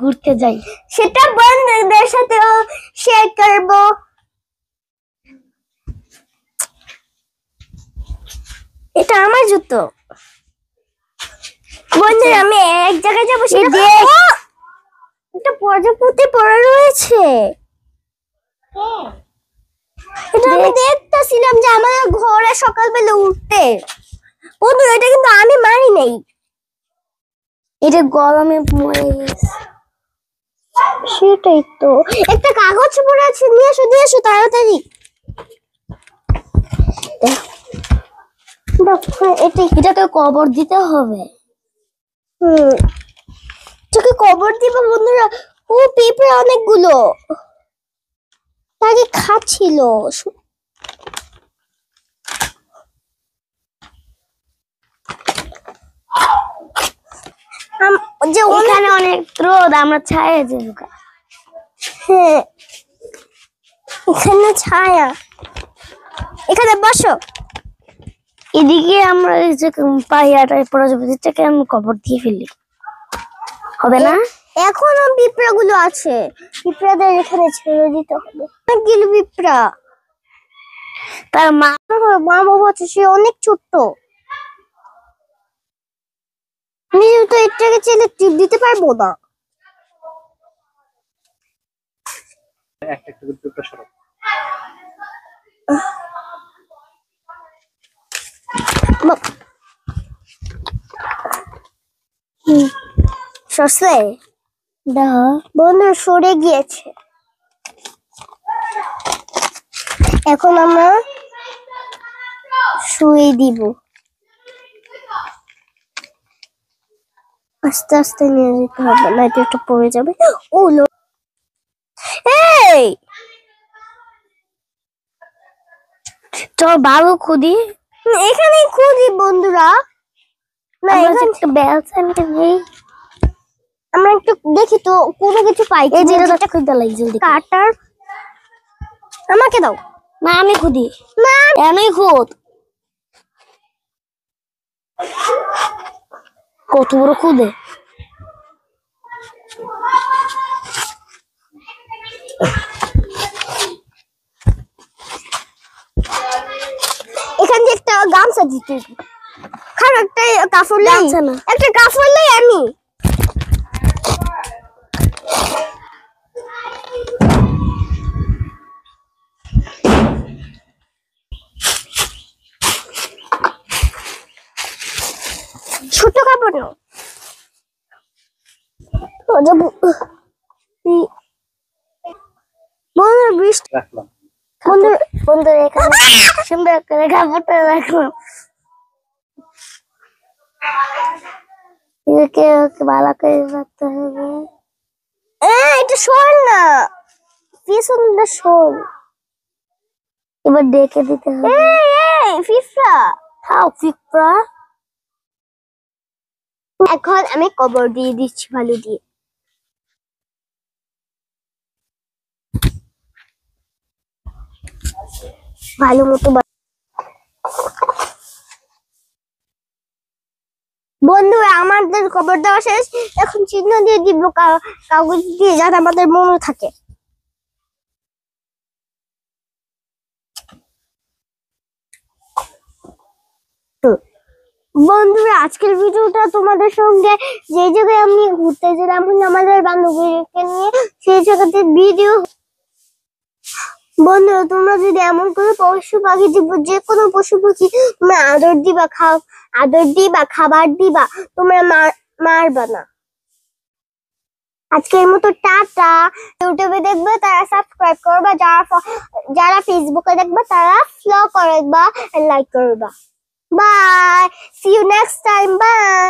ঘুরতে যাই, সেটা বন্ধুদের সাথে শেয়ার করব। এটা আমার জুতো। বন্ধুরা আমি এক জায়গায় যাবো, একটা প্রজাপতি পড়ে রয়েছে। এটা আমি দেখতেছিলাম যে আমাদের ঘরে সকালবেলা উঠতে। বন্ধু এটা কিন্তু আমি মারি নাই, এটা গরমে মরে গেছে। সেটাই তো, একটা কাগজ পড়ে আছে, নিয়ে এসো তাড়াতাড়ি। এটাকে কবর দিতে হবে। এটাকে কবর দিব বন্ধুরা। ও পিঁপড়া অনেকগুলো তাকে খাচ্ছিল। যে ওখানে অনেক রোদ, আমরা ছায়া যাবো। হ্যাঁ এখানে ছায়া, এখানে বসো। এদিকে আমরা এই যে পাইয়াটা প্রজাপতিটাকে আমি কবর দিয়ে ফেলি, হবে না? এখনো পিঁপড়া গুলো আছে, পিঁপড়াদের এখানে ছেড়ে দিতে হবে। অনেকগুলো পিঁপড়া, তার মা বাবা হচ্ছে সে অনেক ছোট্ট। আমি তো এটাকে ছেলে টিপ দিতে পারবো না। সরষে বন্ধু সরে গিয়েছে। এখন আমরা শুয়ে দিব, আস্তে আস্তে নিয়ে যেতে হবে, না এটা একটু পড়ে যাবে। ও এই চল বাবু খুদি, এখানে খুদি বন্ধুরা। না এখানে একটা বেলচানটা নেই, আমরা একটু দেখি তো কোনো কিছু পাই। এই যে এটা খুঁজতে লাগি, জলদি কাটার আমাকে দাও। না আমি খুদি, না আমি খুদ। কত বড় খুদে, এখানে একটা গামছা দিতে, খারাপ একটা কাপড় লাই, একটা কাপড় লাই আমি। ছোট কাপড় নাও। বন্ধু বৃষ্টি রাখলাম, বন্ধু এখানে সুন্দর করে কাপড়টা রাখলাম। এটাকে ভালো করে রাখতে হবে। এটা শোল না, পিছনটা শোল। এবার ডেকে দিতে হবে। পিঁপড়া খাও, পিঁপড়া। এখন আমি কবর দিয়ে দিচ্ছি ভালো দিয়ে, ভালো মতো। বন্ধুরা আমাদের কবর দেওয়া শেষ, এখন চিহ্ন দিয়ে দিব কাগজ দিয়ে, যাতে আমাদের মনে থাকে। বন্ধুরা আজকের ভিডিওটা তোমাদের সঙ্গে যে জায়গায় আমি ঘুরতে গেলাম আমাদের বান্ধবীকে নিয়ে, সেই জায়গাতে ভিডিও। বন্ধুরা তোমরা যদি এমন করে পশু পাখি দিব, যে কোনো পশু পাখি তোমরা আদর দিবা, খাবার দিবা, তোমরা মারবা না। আজকের মতো টাটা। ইউটিউবে দেখবে তারা সাবস্ক্রাইব করবা, যারা ফেসবুকে দেখবে তারা ফলো করবা, লাইক করবা। Bye, see you next time, by.